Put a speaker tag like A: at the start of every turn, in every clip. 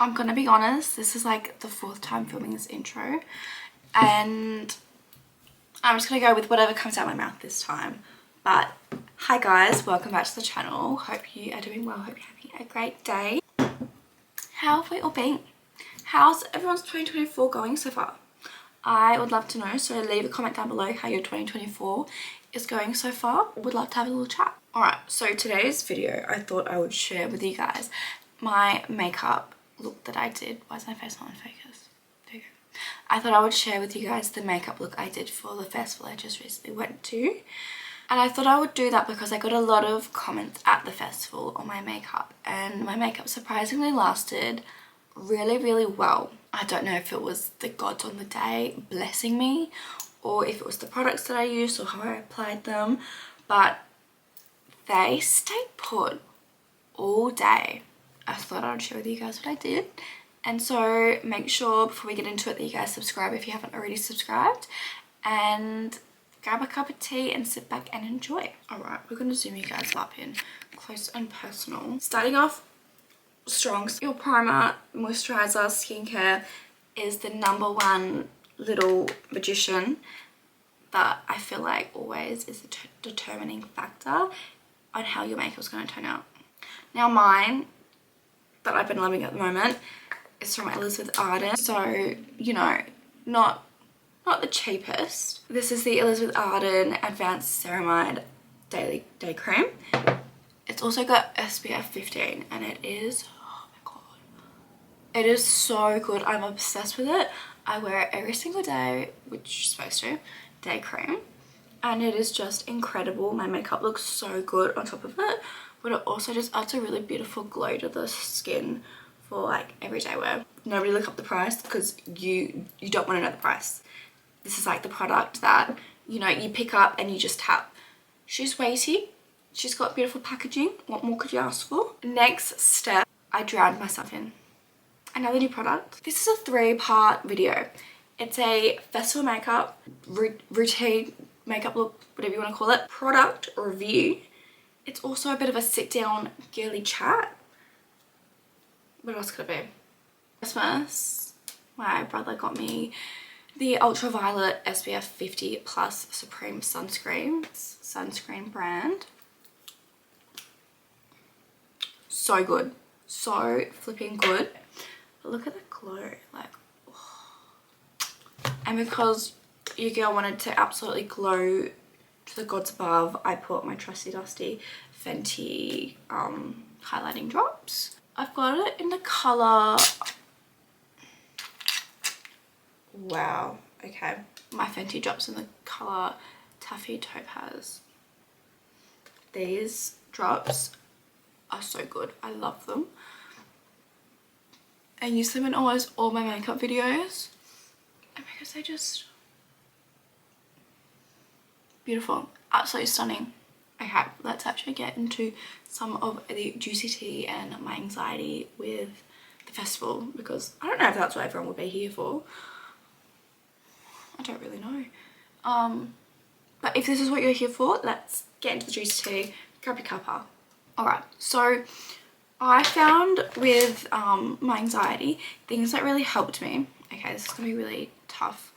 A: I'm gonna be honest, this is like the 4th time filming this intro and I'm just gonna go with whatever comes out of my mouth this time. But hi guys, welcome back to the channel. Hope you are doing well, hope you're having a great day. How have we all been? How's everyone's 2024 going so far? I would love to know, so leave a comment down below how your 2024 is going so far. Would love to have a little chat. Alright, so today's video I thought I would share with you guys my makeup look that I did. Why is my face not in focus? There you go. I thought I would share with you guys the makeup look I did for the festival I just recently went to. And I thought I would do that because I got a lot of comments at the festival on my makeup, and my makeup surprisingly lasted really well. I don't know if it was the gods on the day blessing me or if it was the products that I used or how I applied them, but they stayed put all day. I thought I would share with you guys what I did. And so make sure before we get into it that you guys subscribe if you haven't already subscribed, and grab a cup of tea and sit back and enjoy. Alright, we're going to zoom you guys up in close and personal. Starting off strong, your primer, moisturizer, skincare is the #1 little magician that I feel like always is the determining factor on how your makeup is going to turn out. Now mine that I've been loving at the moment is from Elizabeth Arden, so you know, not the cheapest. This is the Elizabeth Arden Advanced Ceramide Daily Day Cream. It's also got SPF 15 and it is, oh my god, it is so good. I'm obsessed with it. I wear it every single day, which you're supposed to, day cream, and it is just incredible. My makeup looks so good on top of it, but it also just adds a really beautiful glow to the skin for like everyday wear. Nobody look up the price because you don't want to know the price. This is like the product that, you know, you pick up and you just tap. She's weighty, she's got beautiful packaging. What more could you ask for? Next step, I drowned myself in another new product. This is a 3-part video. It's a festival makeup, routine makeup look, whatever you want to call it, product review. It's also a bit of a sit down girly chat. What else could it be? Christmas, my brother got me the ultraviolet SPF 50 plus Supreme sunscreen. It's sunscreen brand. So good, so flipping good. But look at the glow, like, oh. And because your girl wanted to absolutely glow to the gods above, I put my trusty dusty Fenty highlighting drops. I've got it in the colour, wow, okay, my Fenty drops in the colour Taffy Topaz. These drops are so good, I love them. I use them in almost all my makeup videos, and because they just beautiful, absolutely stunning. Okay, let's actually get into some of the juicy tea and my anxiety with the festival, because I don't know if that's what everyone will be here for. I don't really know. But if this is what you're here for, let's get into the juicy tea. Grab your cuppa. Alright, so I found with my anxiety, things that really helped me. Okay, this is going to be really tough.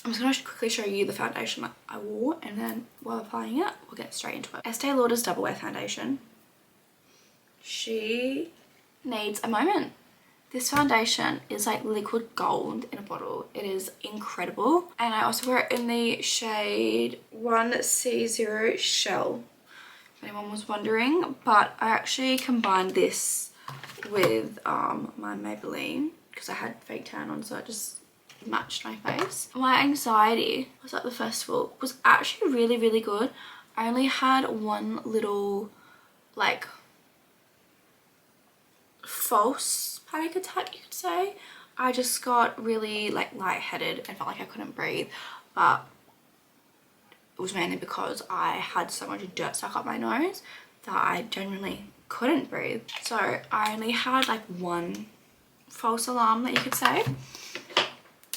A: I'm just going to quickly show you the foundation that I wore, and then while applying it, we'll get straight into it. Estee Lauder's Double Wear Foundation. She needs a moment. This foundation is like liquid gold in a bottle. It is incredible. And I also wear it in the shade 1C0 Shell, if anyone was wondering. But I actually combined this with my Maybelline because I had fake tan on, so it just matched my face. My anxiety was at the festival was actually really good. I only had one little like false panic attack, you could say. I just got really like lightheaded and felt like I couldn't breathe, but it was mainly because I had so much dirt stuck up my nose that I genuinely couldn't breathe. So I only had like one false alarm that you could say,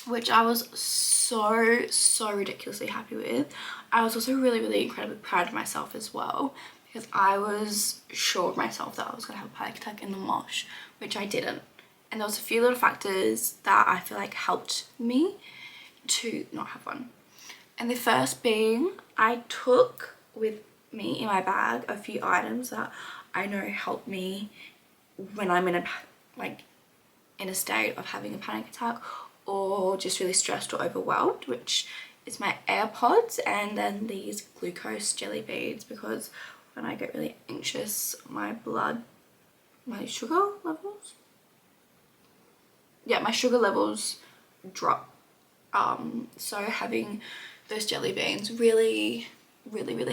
A: which I was so ridiculously happy with. I was also really incredibly proud of myself as well, because I was sure of myself that I was going to have a panic attack in the mosh, which I didn't. And there was a few little factors that I feel like helped me to not have one. And the first being, I took with me in my bag a few items that I know help me when I'm in a state of having a panic attack or just really stressed or overwhelmed, which is my AirPods and then these glucose jelly beads, because when I get really anxious, my sugar levels, my sugar levels drop. So having those jelly beans really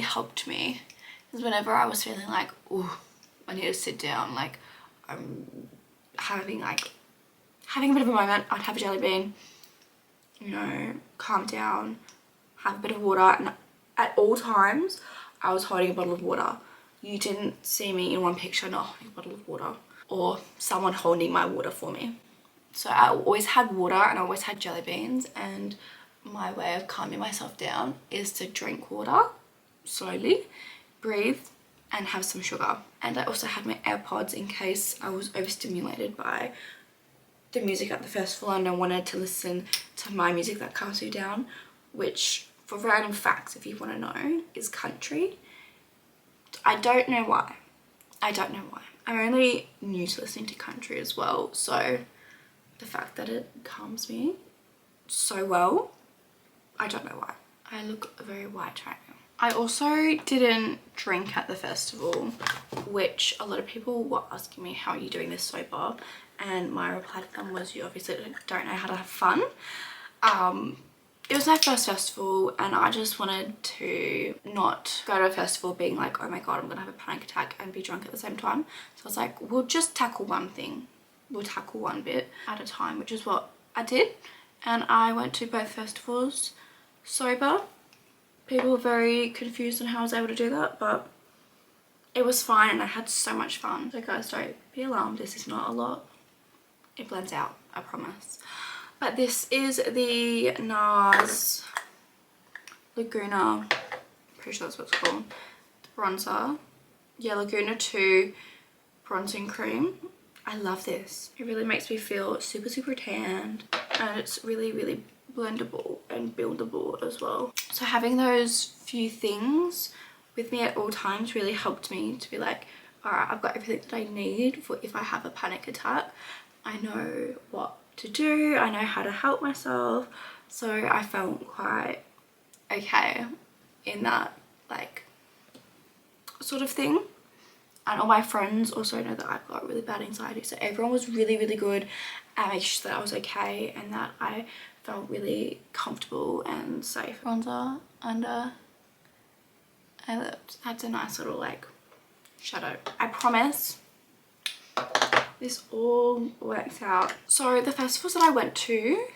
A: helped me, because whenever I was feeling like, oh, I need to sit down, like I'm having a bit of a moment, I'd have a jelly bean, you know, calm down, have a bit of water. And at all times I was holding a bottle of water. You didn't see me in one picture not holding a bottle of water or someone holding my water for me. So I always had water and I always had jelly beans, and my way of calming myself down is to drink water slowly, breathe, and have some sugar. And I also had my AirPods in case I was overstimulated by the music at the festival and I wanted to listen to my music that calms me down, which, for random facts if you want to know, is country. I don't know why. I'm only new to listening to country as well, so the fact that it calms me so well, I don't know why. I look very white right now. I also didn't drink at the festival, which a lot of people were asking me, how are you doing this sober? And my reply to them was, you obviously don't know how to have fun. It was my first festival and I just wanted to not go to a festival being like, oh my god, I'm gonna have a panic attack and be drunk at the same time. So I was like, we'll just tackle one thing. We'll tackle one bit at a time, which is what I did. And I went to both festivals sober. People were very confused on how I was able to do that, but it was fine and I had so much fun. So guys, don't be alarmed, this is not a lot. It blends out, I promise. But this is the NARS Laguna, pretty sure that's what it's called, bronzer. Yeah, Laguna 2 bronzing cream. I love this. It really makes me feel super tanned, and it's really blendable and buildable as well. So having those few things with me at all times really helped me to be like, alright, I've got everything that I need for if I have a panic attack. I know what to do, I know how to help myself. So I felt quite okay in that like sort of thing. And all my friends also know that I've got really bad anxiety, so everyone was really good at making sure that I was okay and that I felt really comfortable and safe. Bronzer under my lips adds a nice little like shadow. I promise this all works out. So the festivals that I went to,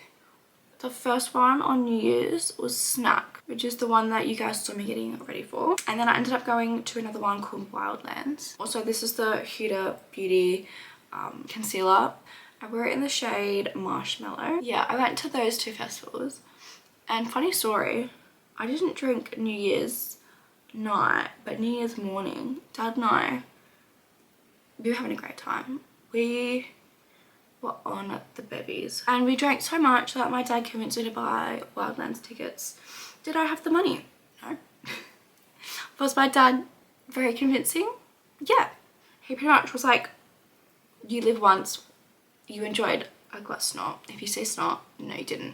A: the first one on New Year's was Snack, which is the one that you guys saw me getting ready for. And then I ended up going to another one called Wildlands. Also, this is the Huda Beauty concealer. I wear it in the shade Marshmallow. Yeah, I went to those two festivals. And funny story, I didn't drink New Year's night, but New Year's morning, Dad and I, we were having a great time. We were on the bevies and we drank so much that my dad convinced me to buy Wildlands tickets. Did I have the money? No. Was my dad very convincing? Yeah. He pretty much was like, you live once, you enjoyed a glass snot. If you say snot, no you didn't.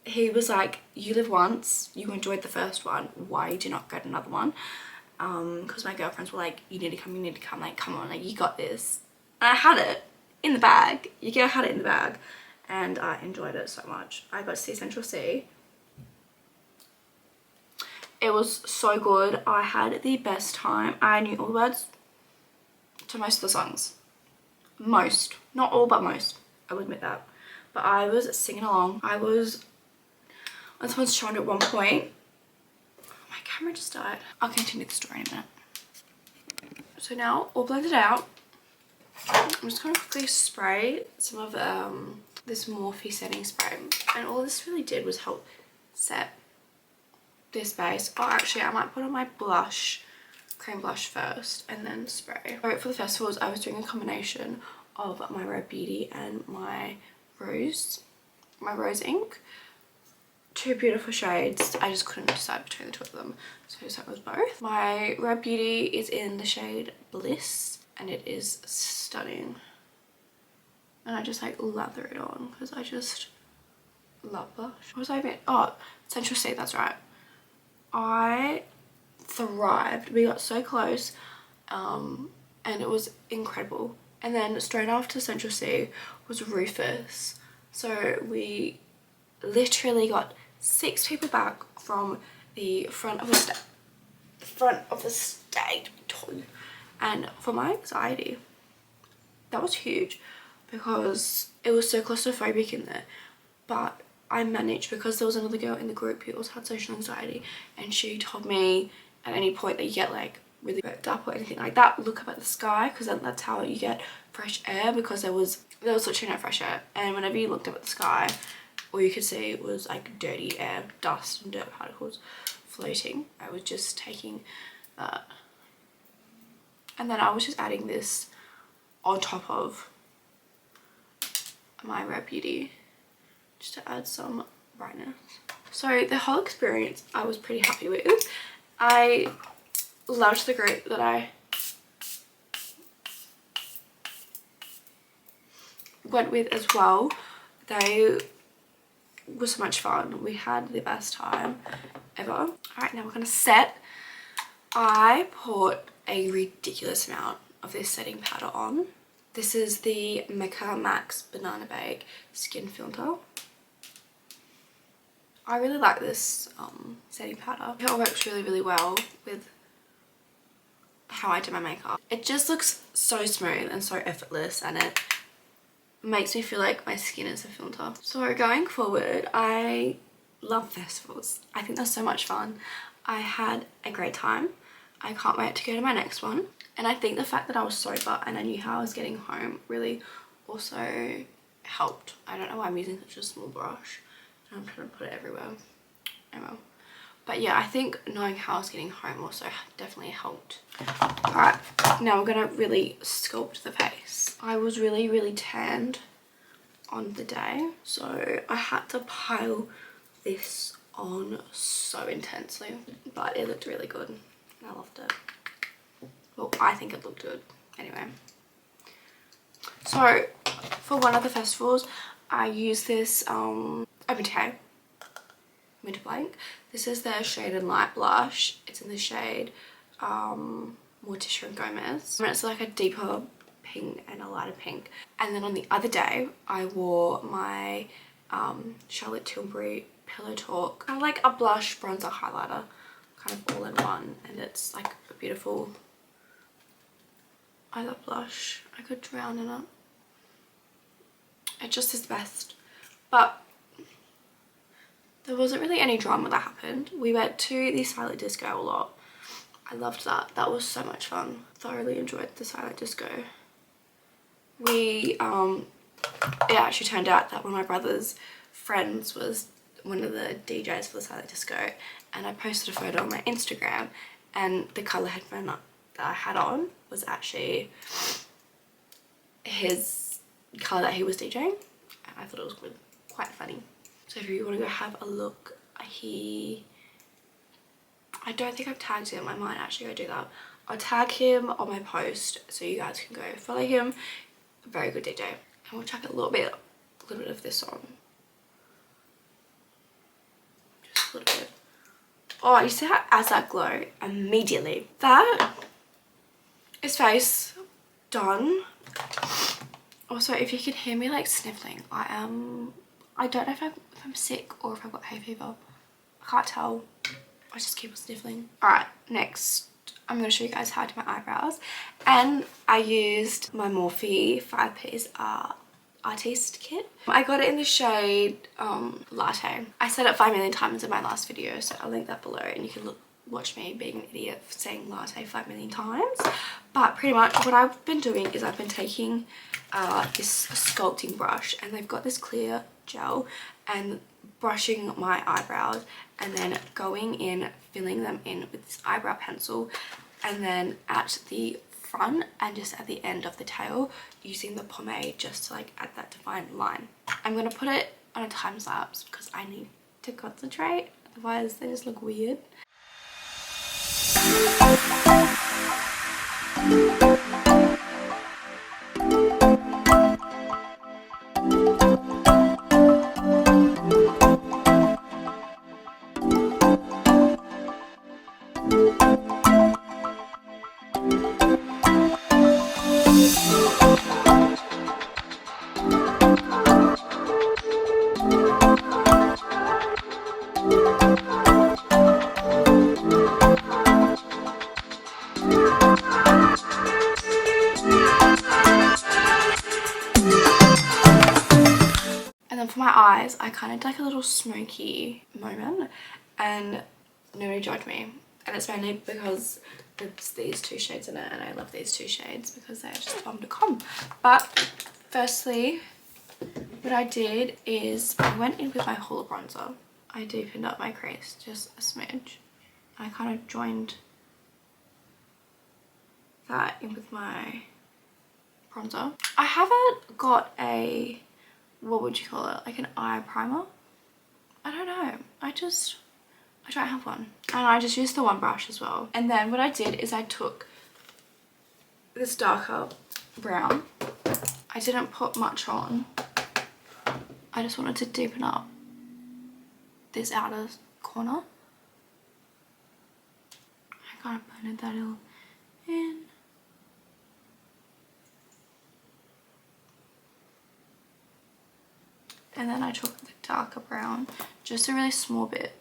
A: He was like, you live once, you enjoyed the first one, why do you not go to another one? Because my girlfriends were like, you need to come, like come on, like you got this. And I had it in the bag. I had it in the bag and I enjoyed it so much. I got to see Central C. It was so good. I had the best time. I knew all the words to most of the songs. Most, not all, but most. I will admit that. But I was singing along. I was on someone's shoulder at one point. My camera just died. I'll continue the story in a minute. So now, all blended out, I'm just going to quickly spray some of this Morphe setting spray. And all this really did was help set this base. Oh, actually, I might put on my blush cream blush first and then spray. So for the festivals, I was doing a combination of my Rare Beauty and my rose ink. Two beautiful shades. I just couldn't decide between the two of them, so I just went with both. My Rare Beauty is in the shade Bliss and it is stunning. And I just like lather it on because I just love blush. What was I even? Oh, Central C, that's right. I thrived. We got so close and it was incredible. And then straight after Central C was Rufus. So we literally got 6 people back from the front of the stage. And for my anxiety, that was huge because it was so claustrophobic in there. But I managed because there was another girl in the group who also had social anxiety, and she told me at any point that you get like really worked up or anything like that, look up at the sky, because that's how you get fresh air, because there was literally no fresh air, and whenever you looked up at the sky, all you could see was like dirty air, dust and dirt particles floating. I was just taking that, and then I was just adding this on top of my Rare Beauty just to add some brightness. So the whole experience I was pretty happy with. I loved the group that I went with as well. They were so much fun. We had the best time ever. Alright, now we're gonna set. I poured a ridiculous amount of this setting powder on. This is the Mecca Max Banana Bake Skin Filter. I really like this setting powder. It works really well with how I do my makeup. It just looks so smooth and so effortless, and it makes me feel like my skin is a filter. So going forward, I love festivals. I think they're so much fun. I had a great time. I can't wait to go to my next one. And I think the fact that I was sober and I knew how I was getting home really also helped. I don't know why I'm using such a small brush. I'm trying to put it everywhere. I will. But yeah, I think knowing how I was getting home also definitely helped. Alright, now we're going to really sculpt the face. I was really tanned on the day, so I had to pile this on so intensely. But it looked really good. I loved it. Well, I think it looked good. Anyway. So, for one of the festivals, I used this Winter Blank. This is their Shade and Light blush. It's in the shade Morticia and Gomez. And it's like a deeper pink and a lighter pink. And then on the other day, I wore my Charlotte Tilbury Pillow Talk. Kind of like a blush, bronzer, highlighter. Kind of all in one. And it's like a beautiful... I love blush. I could drown in it. It just is the best. But there wasn't really any drama that happened. We went to the silent disco a lot. I loved that. That was so much fun. Thoroughly enjoyed the silent disco. It actually turned out that one of my brother's friends was one of the DJs for the silent disco, and I posted a photo on my Instagram, and the colour headphone that I had on was actually his colour that he was DJing, and I thought it was quite funny. So if you want to go have a look, I don't think I've tagged him. I might actually go do that. I'll tag him on my post so you guys can go follow him. A very good DJ. And we'll chuck a little bit of this on. Just a little bit. Oh, you see how it adds that glow immediately. That is face done. Also, if you can hear me like sniffling, I don't know if I'm sick or if I've got hay fever. I can't tell. I just keep on sniffling. Alright, next I'm going to show you guys how to do my eyebrows. And I used my Morphe 5-piece artiste kit. I got it in the shade Latte. I said it 5 million times in my last video, so I'll link that below and you can watch me being an idiot for saying latte 5 million times. But pretty much what I've been doing is I've been taking this sculpting brush, and they've got this clear gel, and brushing my eyebrows and then going in, filling them in with this eyebrow pencil and then at the front and just at the end of the tail using the pomade just to like add that defined line. I'm gonna put it on a time lapse because I need to concentrate, otherwise they just look weird. And then for my eyes, I kind of did like a little smoky moment and nobody judged me. And it's mainly because it's these two shades in it and I love these two shades because they're just bomb to com. But firstly, what I did is I went in with my Hoola bronzer. I deepened up my crease just a smidge. I kind of joined that in with my bronzer. I haven't got a, what would you call it, like an eye primer? I don't know, I don't have one. And I just used the one brush as well. And then what I did is I took this darker brown. I didn't put much on. I just wanted to deepen up this outer corner. I kind of blended that all in. And then I took the darker brown, just a really small bit,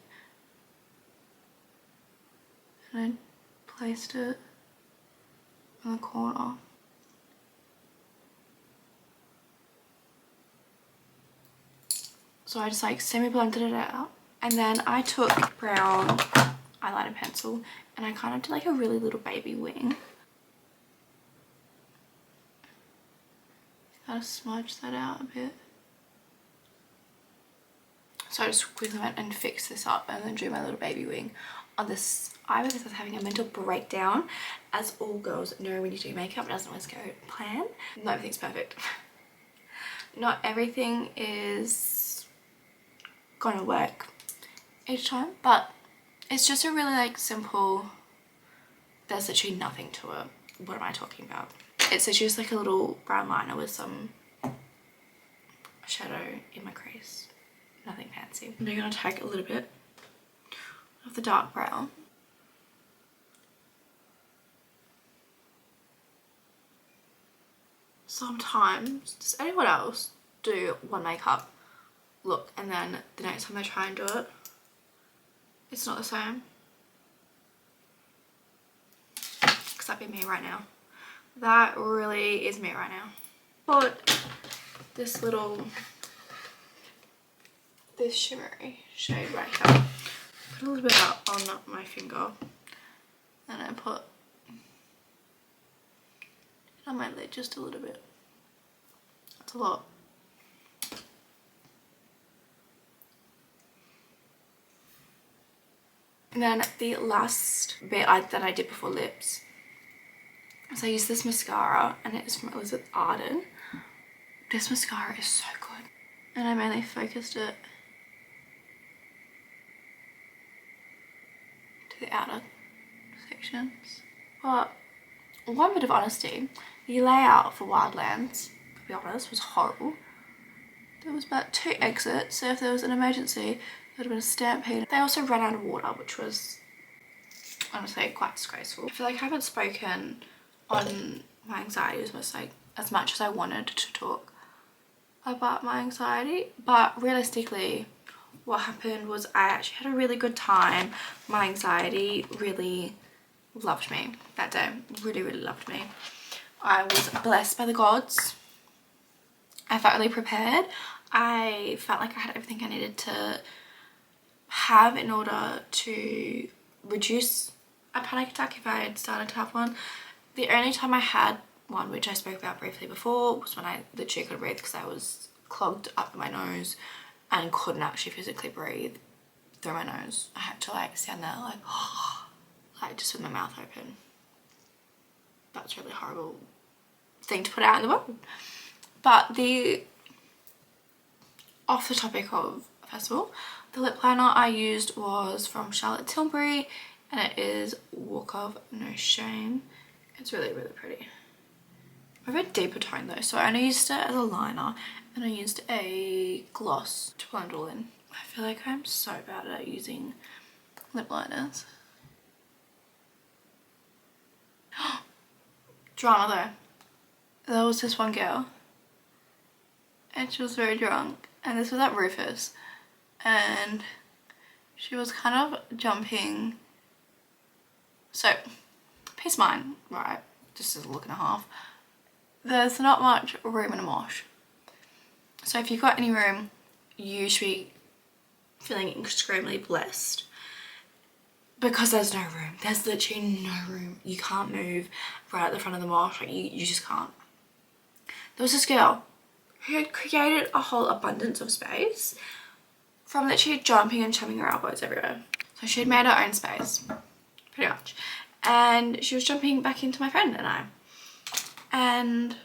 A: and I placed it in the corner. So I just like semi-blended it out. And then I took brown eyeliner pencil and I kind of did like a really little baby wing. Kind of smudge that out a bit. So I just quickly went and fixed this up and then drew my little baby wing on this eye because I was having a mental breakdown. As all girls know, when you do makeup, it doesn't always go to plan. Not everything's perfect. Not everything is gonna work each time, but it's just a really like simple, there's literally nothing to it. What am I talking about? It's just like a little brown liner with some shadow in my crease. Nothing fancy. I'm gonna take a little bit of the dark brown. Sometimes, does anyone else do one makeup look and then the next time they try and do it, it's not the same? Because that'd be me right now. That really is me right now. Put this shimmery shade right here. Put a little bit out on my finger and I put it on my lid just a little bit. That's a lot. And then the last bit that I did before lips, so I used this mascara and it is from Elizabeth Arden. This mascara is so good. And I mainly focused it to the outer sections. But one bit of honesty, the layout for Wildlands, to be honest, was horrible. There was about 2 exits, so if there was an emergency, there would have been a stampede. They also ran out of water, which was honestly quite disgraceful. I feel like I haven't spoken on my anxiety as much as I wanted to talk about my anxiety, but realistically what happened was I actually had a really good time. My anxiety really loved me that day, really loved me. I was blessed by the gods. I felt really prepared. I felt like I had everything I needed to have in order to reduce a panic attack if I had started to have one. The only time I had one, which I spoke about briefly before, was when I literally couldn't breathe because I was clogged up in my nose and couldn't actually physically breathe through my nose. I had to like stand there like just with my mouth open. that's a really horrible thing to put out in the world. But off the topic of festival, the lip liner I used was from Charlotte Tilbury, and it is Walk of No Shame. It's really, really pretty. I have a deeper tone though, so I only used it as a liner, and I used a gloss to blend it all in. I feel like I'm so bad at using lip liners. Drama though. There was this one girl, and she was very drunk, and this was at Rufus, and she was kind of jumping. So, peace of mind, right, just as a look and a half. There's not much room in a mosh. So if you've got any room, you should be feeling extremely blessed. Because there's no room. There's literally no room. You can't move right at the front of the mosh. Like you just can't. There was this girl who had created a whole abundance of space from literally jumping and shoving her elbows everywhere. So she had made her own space, pretty much. And she was jumping back into my friend and I. And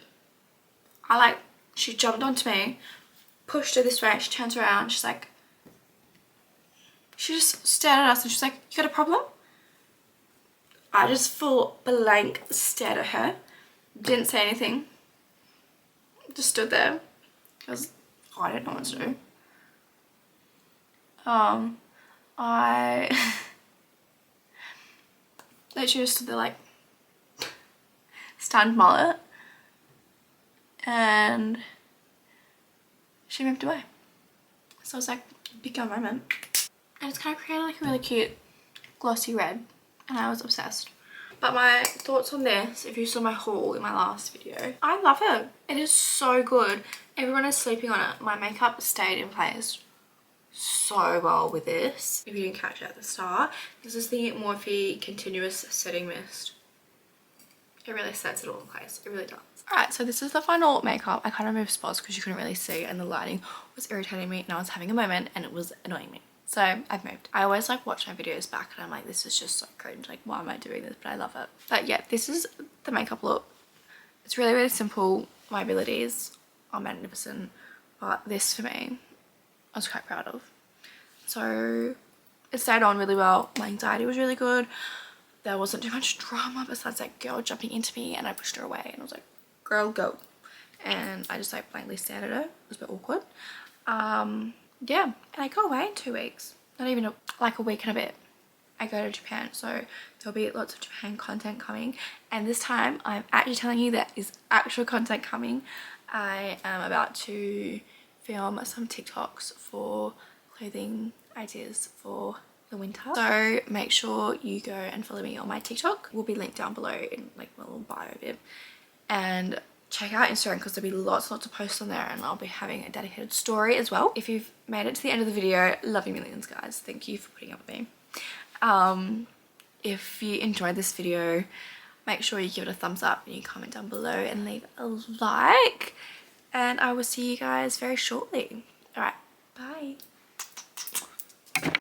A: she jumped onto me, pushed her this way, she turns around, she's like, she just stared at us and she's like, you got a problem? I just full blank stared at her, didn't say anything, just stood there, because I didn't know what to do. I literally just stood there like, stunned mullet, and she moved away. So I was like, big girl moment. And it's kind of created like a really cute glossy red, and I was obsessed. But my thoughts on this, if you saw my haul in my last video, I love it. It is so good. Everyone is sleeping on it. My makeup stayed in place so well with this. If you didn't catch it at the start, this is the Morphe Continuous Setting Mist. It really sets it all in place. It really does. Alright, so this is the final makeup. I kind of moved spots because you couldn't really see and the lighting was irritating me and I was having a moment and it was annoying me. So I've moved. I always like watch my videos back and I'm like, this is just so cringe. Like, why am I doing this? But I love it. But yeah, this is the makeup look. It's really, really simple. My abilities are magnificent. But this for me, I was quite proud of. So it stayed on really well. My anxiety was really good. There wasn't too much drama besides that girl jumping into me and I pushed her away and I was like, girl, go. And I just like blankly stared at her. It was a bit awkward. Yeah, and I go away in 2 weeks. Not even like a week and a bit. I go to Japan, so there'll be lots of Japan content coming. And this time I'm actually telling you that is actual content coming. I am about to film some TikToks for clothing ideas for the winter. So make sure you go and follow me on my TikTok. Will be linked down below in like my little bio bit. And check out Instagram because there'll be lots of posts on there and I'll be having a dedicated story as well. If you've made it to the end of the video, love you millions guys. Thank you for putting up with me. If you enjoyed this video, make sure you give it a thumbs up and you comment down below and leave a like. And I will see you guys very shortly. Alright, bye.